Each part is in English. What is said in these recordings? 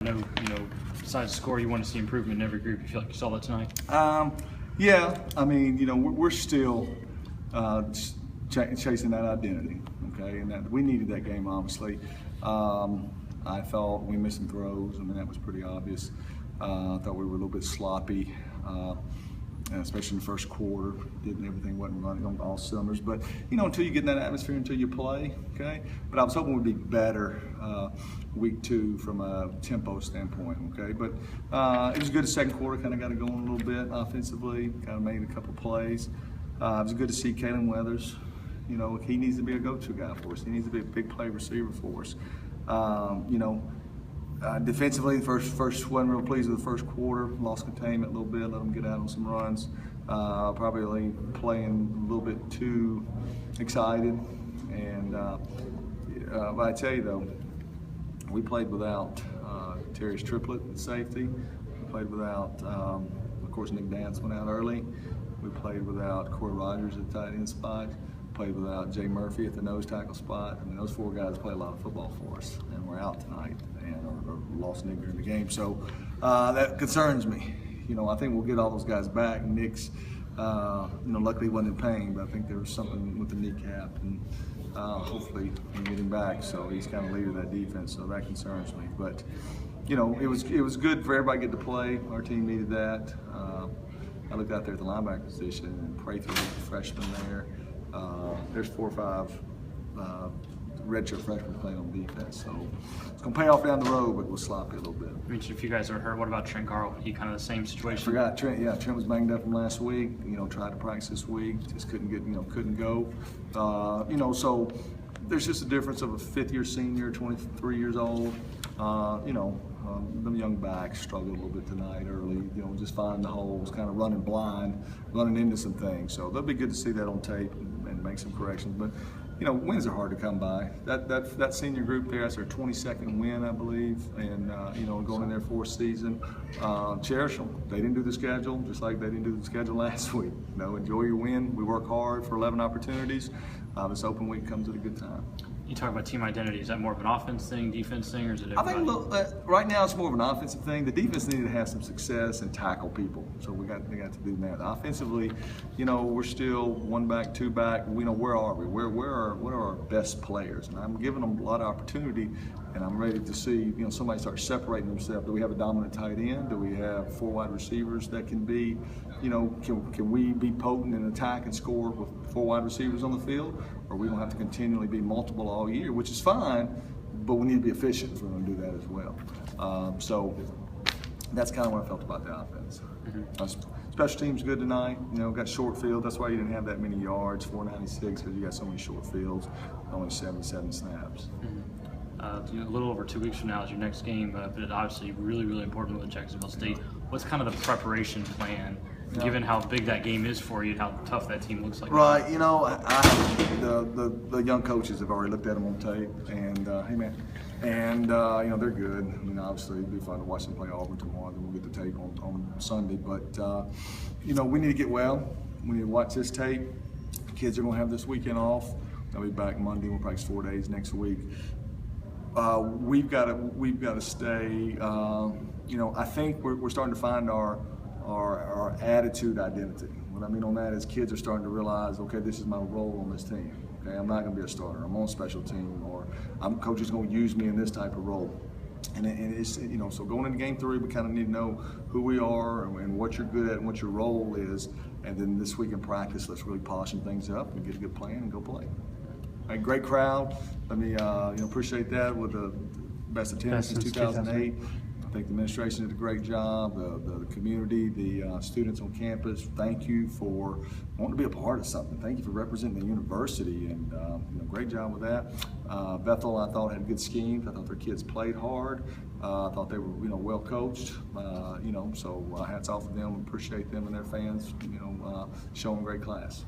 No, besides the score, you want to see improvement in every group. You feel like you saw that tonight? Yeah, I mean, we're still chasing that identity, okay? And that we needed that game, obviously. I thought we missed some throws. I mean, that was pretty obvious. I thought we were a little bit sloppy, especially in the first quarter. Everything wasn't running on all cylinders. But, until you get in that atmosphere, until you play, okay? But I was hoping we'd be better week 2 from a tempo standpoint, okay? But it was good the second quarter, kind of got it going a little bit offensively, kind of made a couple plays. It was good to see Kalen Weathers. He needs to be a go-to guy for us. He needs to be a big play receiver for us. Defensively, the first wasn't real pleased with the first quarter. Lost containment a little bit, let them get out on some runs. Probably playing a little bit too excited. And but I tell you though, we played without Terry's triplet at safety. We played without, of course, Nick Dance went out early. We played without Corey Rogers at tight end spot. Played without Jay Murphy at the nose tackle spot. I mean, those 4 guys play a lot of football for us, and we're out tonight, and or lost Nick during the game. So that concerns me. I think we'll get all those guys back. Nick's, luckily he wasn't in pain, but I think there was something with the kneecap, and hopefully we can get him back. So he's kind of leader of that defense, so that concerns me. But it was good for everybody to get to play. Our team needed that. I looked out there at the linebacker position, and Prather, the freshman there. There's 4 or 5 redshirt freshmen playing on defense, so it's going to pay off down the road, but we'll sloppy a little bit. You mentioned a few guys are hurt. What about Trent Garl? He kind of the same situation? I forgot Trent. Yeah, Trent was banged up from last week. Tried to practice this week, just couldn't go. So there's just a difference of a 5th-year senior, 23 years old. Them young backs struggled a little bit tonight early, just finding the holes, kind of running blind, running into some things. So that'll be good to see that on tape and make some corrections. But, wins are hard to come by. That senior group there, that's their 22nd win, I believe, and, going in their 4th season. Cherish them. They didn't do the schedule, just like they didn't do the schedule last week. Enjoy your win. We work hard for 11 opportunities. This open week comes at a good time. You talk about team identity. Is that more of an offense thing, defense thing, or is it everybody? I think right now it's more of an offensive thing. The defense needed to have some success and tackle people, so they got to do that. Offensively, we're still 1 back, 2 back. Where are we? What are our best players? And I'm giving them a lot of opportunity, and I'm ready to see somebody start separating themselves. Do we have a dominant tight end? Do we have 4 wide receivers that can be, can we be potent in attack and score with 4 wide receivers on the field? Or we don't have to continually be multiple all year, which is fine, but we need to be efficient if we're going to do that as well. So that's kind of what I felt about the offense. Special teams good tonight. Got short field. That's why you didn't have that many yards, 496, because you got so many short fields, only 77 snaps. A little over 2 weeks from now is your next game, but it obviously really, really important with Jacksonville State. What's kind of the preparation plan, given how big that game is for you and how tough that team looks like? Right, the young coaches have already looked at them on tape, and hey man, and they're good. I mean, obviously it'd be fun to watch them play Auburn tomorrow. Then we'll get the tape on Sunday, but we need to get well. We need to watch this tape. The kids are going to have this weekend off. They'll be back Monday. We'll practice 4 days next week. We've got to stay. I think we're starting to find our attitude identity. What I mean on that is kids are starting to realize, okay, this is my role on this team. Okay, I'm not going to be a starter. I'm on special team, or coach is going to use me in this type of role. And it's so going into game 3, we kind of need to know who we are and what you're good at and what your role is. And then this week in practice, let's really polish some things up and get a good plan and go play. A great crowd. Let me appreciate that with the best attendance since 2008. I think the administration did a great job. The community, the students on campus. Thank you for wanting to be a part of something. Thank you for representing the university, and great job with that. Bethel, I thought, had good schemes. I thought their kids played hard. I thought they were well coached. So hats off to them. Appreciate them and their fans. Showing great class.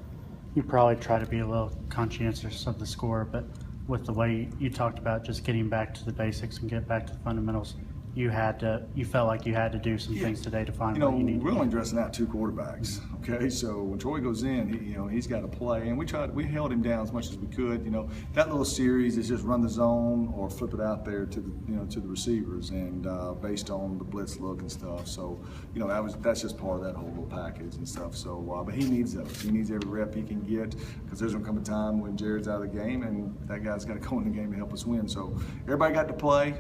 You probably try to be a little conscientious of the score, but with the way you talked about just getting back to the basics and get back to the fundamentals, you felt like you had to do some things today to find what you need? We're only dressing out 2 quarterbacks. Okay, so when Troy goes in, he's got to play, and we held him down as much as we could. That little series is just run the zone or flip it out there to the receivers, and based on the blitz look and stuff. So that's just part of that whole little package and stuff. So, but he needs those. He needs every rep he can get, because there's gonna come a time when Jared's out of the game, and that guy's got to go in the game to help us win. So everybody got to play.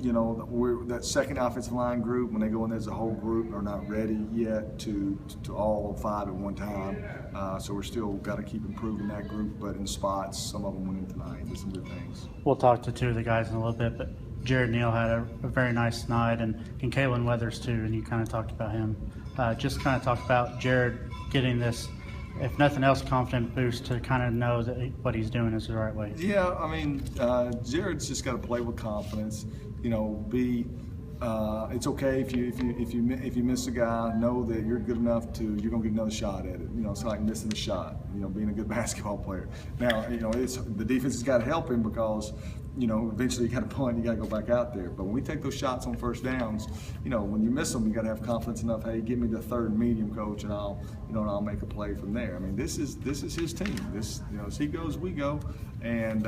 That second offensive line group, when they go in there as a whole group, are not ready yet to all 5 at one time. So we're still got to keep improving that group, but in spots, some of them went in tonight. There's some good things. We'll talk to 2 of the guys in a little bit, but Jared Neal had a very nice night, and Kalen Weathers too, and you kind of talked about him. Just kind of talk about Jared getting this, if nothing else, confident boost to kind of know that what he's doing is the right way. Yeah, Jared's just got to play with confidence. It's okay if you miss a guy. Know that you're good enough you're gonna get another shot at it. It's like missing a shot. Being a good basketball player. Now, it's the defense has got to help him, because eventually you got to punt, you got to go back out there. But when we take those shots on first downs, when you miss them, you got to have confidence enough. Hey, give me the 3rd and medium, coach, and I'll make a play from there. This is his team. As he goes, we go, and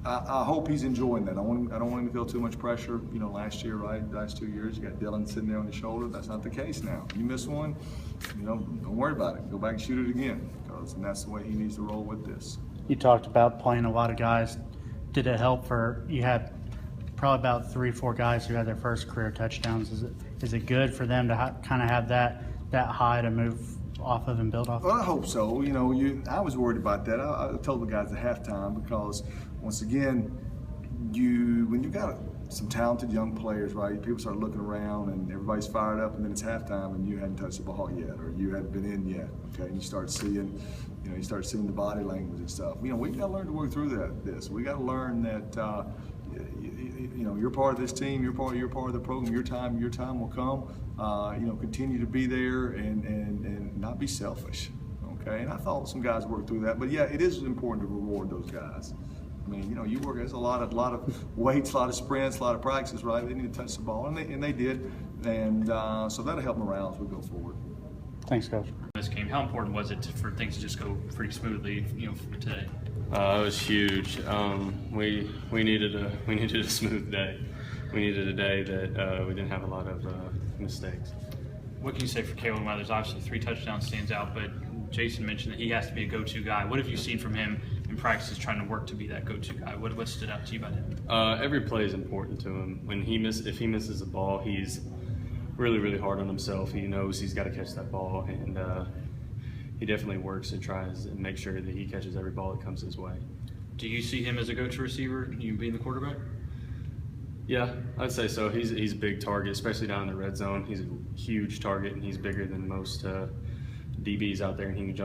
I hope he's enjoying that. I don't want him to feel too much pressure. Last year, right? Last 2 years, you got Dylan sitting there on his shoulder. That's not the case now. You miss one, don't worry about it. Go back and shoot it again, and that's the way he needs to roll with this. You talked about playing a lot of guys. Did it help you had probably about 3-4 guys who had their first career touchdowns. Is it good for them to kind of have that high to move off of and build off? Well, I hope so. I was worried about that. I told the guys at halftime, because once again, when you got some talented young players, right? People start looking around and everybody's fired up, and then it's halftime and you hadn't touched the ball yet, or you hadn't been in yet. Okay, and you start seeing the body language and stuff. We got to learn to work through this. We got to learn that you're part of this team. You're part of the program. Your time will come. Continue to be there and not be selfish. Okay, and I thought some guys worked through that, but yeah, it is important to reward those guys. You work. There's a lot of weights, a lot of sprints, a lot of practices, right? They need to touch the ball, and they did, and so that'll help them around as we go forward. Thanks, Coach. This game, how important was it for things to just go pretty smoothly, today? It was huge. We needed a smooth day. We needed a day that we didn't have a lot of mistakes. What can you say for Kalen Weathers? Obviously, 3 touchdowns stands out, but Jason mentioned that he has to be a go-to guy. What have you seen from him in practice trying to work to be that go-to guy? What stood out to you about him? Every play is important to him. If he misses a ball, he's really, really hard on himself. He knows he's got to catch that ball, and he definitely works and tries and makes sure that he catches every ball that comes his way. Do you see him as a go-to receiver, you being the quarterback? Yeah, I'd say so. He's a big target, especially down in the red zone. He's a huge target, and he's bigger than most DBs out there, and he can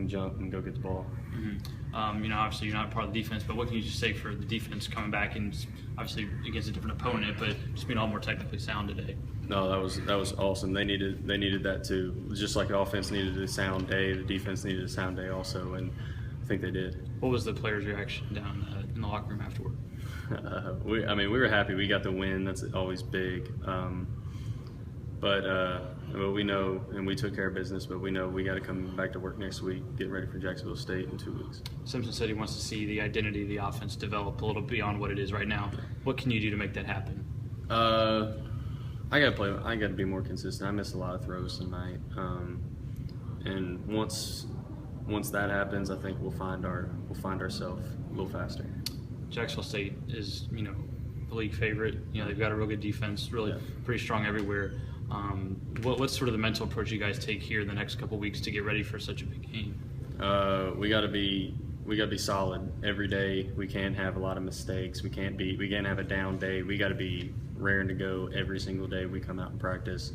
jump and go get the ball. Mm-hmm. Obviously you're not part of the defense, but what can you just say for the defense coming back and obviously against a different opponent, but just being all more technically sound today? No, that was awesome. They needed that too. Just like the offense needed a sound day, the defense needed a sound day also, and I think they did. What was the players' reaction down in the locker room afterward? We were happy. We got the win. That's always big. But we know, and we took care of business, but we know we got to come back to work next week, get ready for Jacksonville State in 2 weeks. Simpson said he wants to see the identity of the offense develop a little beyond what it is right now. What can you do to make that happen? I got to be more consistent. I missed a lot of throws tonight. And once that happens, I think we'll find ourselves a little faster. Jacksonville State is, the league favorite. They've got a real good defense, really pretty strong everywhere. What's sort of the mental approach you guys take here the next couple weeks to get ready for such a big game? We got to be solid every day. We can't have a lot of mistakes. We can't have a down day. We got to be raring to go every single day we come out and practice,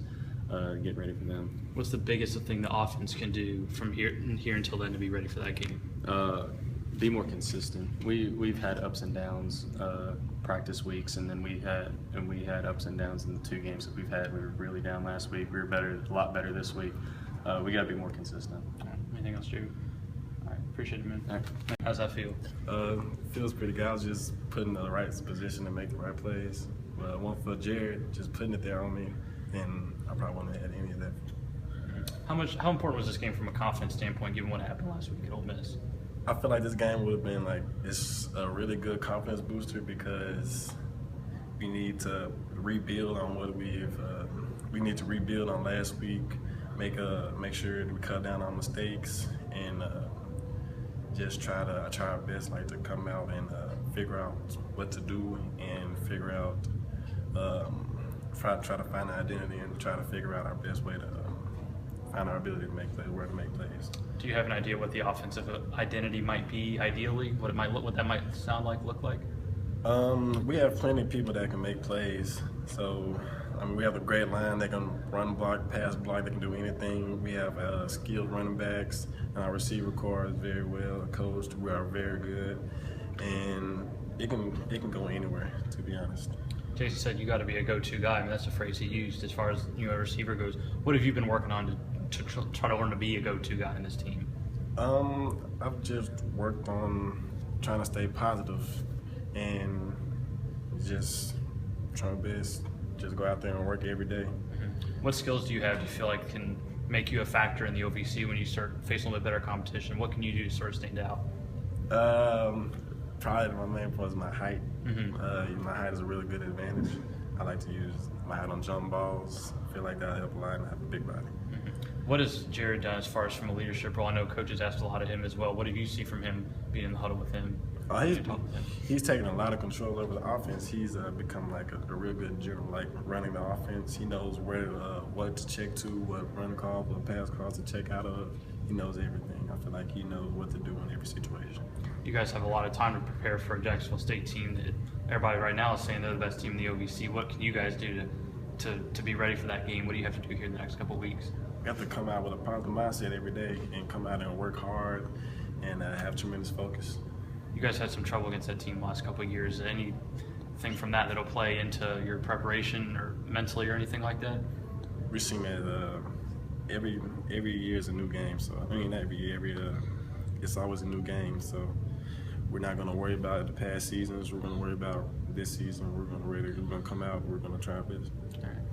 get ready for them. What's the biggest thing the offense can do from here until then to be ready for that game? Be more consistent. We've had ups and downs practice weeks, and then we had ups and downs in the 2 games that we've had. We were really down last week. We were a lot better this week. We got to be more consistent. Anything else, Jake? All right. Appreciate it, man. How's that feel? Feels pretty good. I was just put in the right position to make the right plays. But one for Jared, just putting it there on me, and I probably wouldn't have had any of that. How important was this game from a confidence standpoint, given what happened last week at Ole Miss? I feel like this game would have been it's a really good confidence booster because we need to rebuild on what we need to rebuild on last week, make sure we cut down on mistakes, and just try our best to come out and figure out what to do and figure out try to find an identity and try to figure out our best way to find our ability to make plays, where to make plays. Do you have an idea what the offensive identity might be ideally? What that might sound like, look like? We have plenty of people that can make plays. So, we have a great line. They can run block, pass block. They can do anything. We have skilled running backs, and our receiver core is very well coached. We are very good, and it can go anywhere, to be honest. Jason said you got to be a go-to guy. That's a phrase he used as far as a receiver goes. What have you been working on to try to learn to be a go-to guy in this team? I've just worked on trying to stay positive and just try my best. Just go out there and work every day. What skills do you have? Do you feel like can make you a factor in the OVC when you start facing a little bit better competition? What can you do to sort of stand out? Probably my main point is my height. My height is a really good advantage. I like to use my height on jump balls. I feel like that'll help a lot, and I have a big body. What has Jared done as far as from a leadership role? I know coaches asked a lot of him as well. What have you seen from him being in the huddle with him? He's taking a lot of control over the offense. He's become a real good general, running the offense. He knows what to check to, what run calls, what pass calls to check out of. He knows everything. I feel like he knows what to do in every situation. You guys have a lot of time to prepare for a Jacksonville State team that everybody right now is saying they're the best team in the OVC. What can you guys do to be ready for that game? What do you have to do here in the next couple of weeks? We have to come out with a positive mindset every day and come out and work hard and have tremendous focus. You guys had some trouble against that team the last couple of years. Anything from that'll play into your preparation or mentally or anything like that? We're seeing that every year is a new game. So it's always a new game. So we're not going to worry about the past seasons. We're going to worry about this season. We're going to come out. We're going to try our best. All right.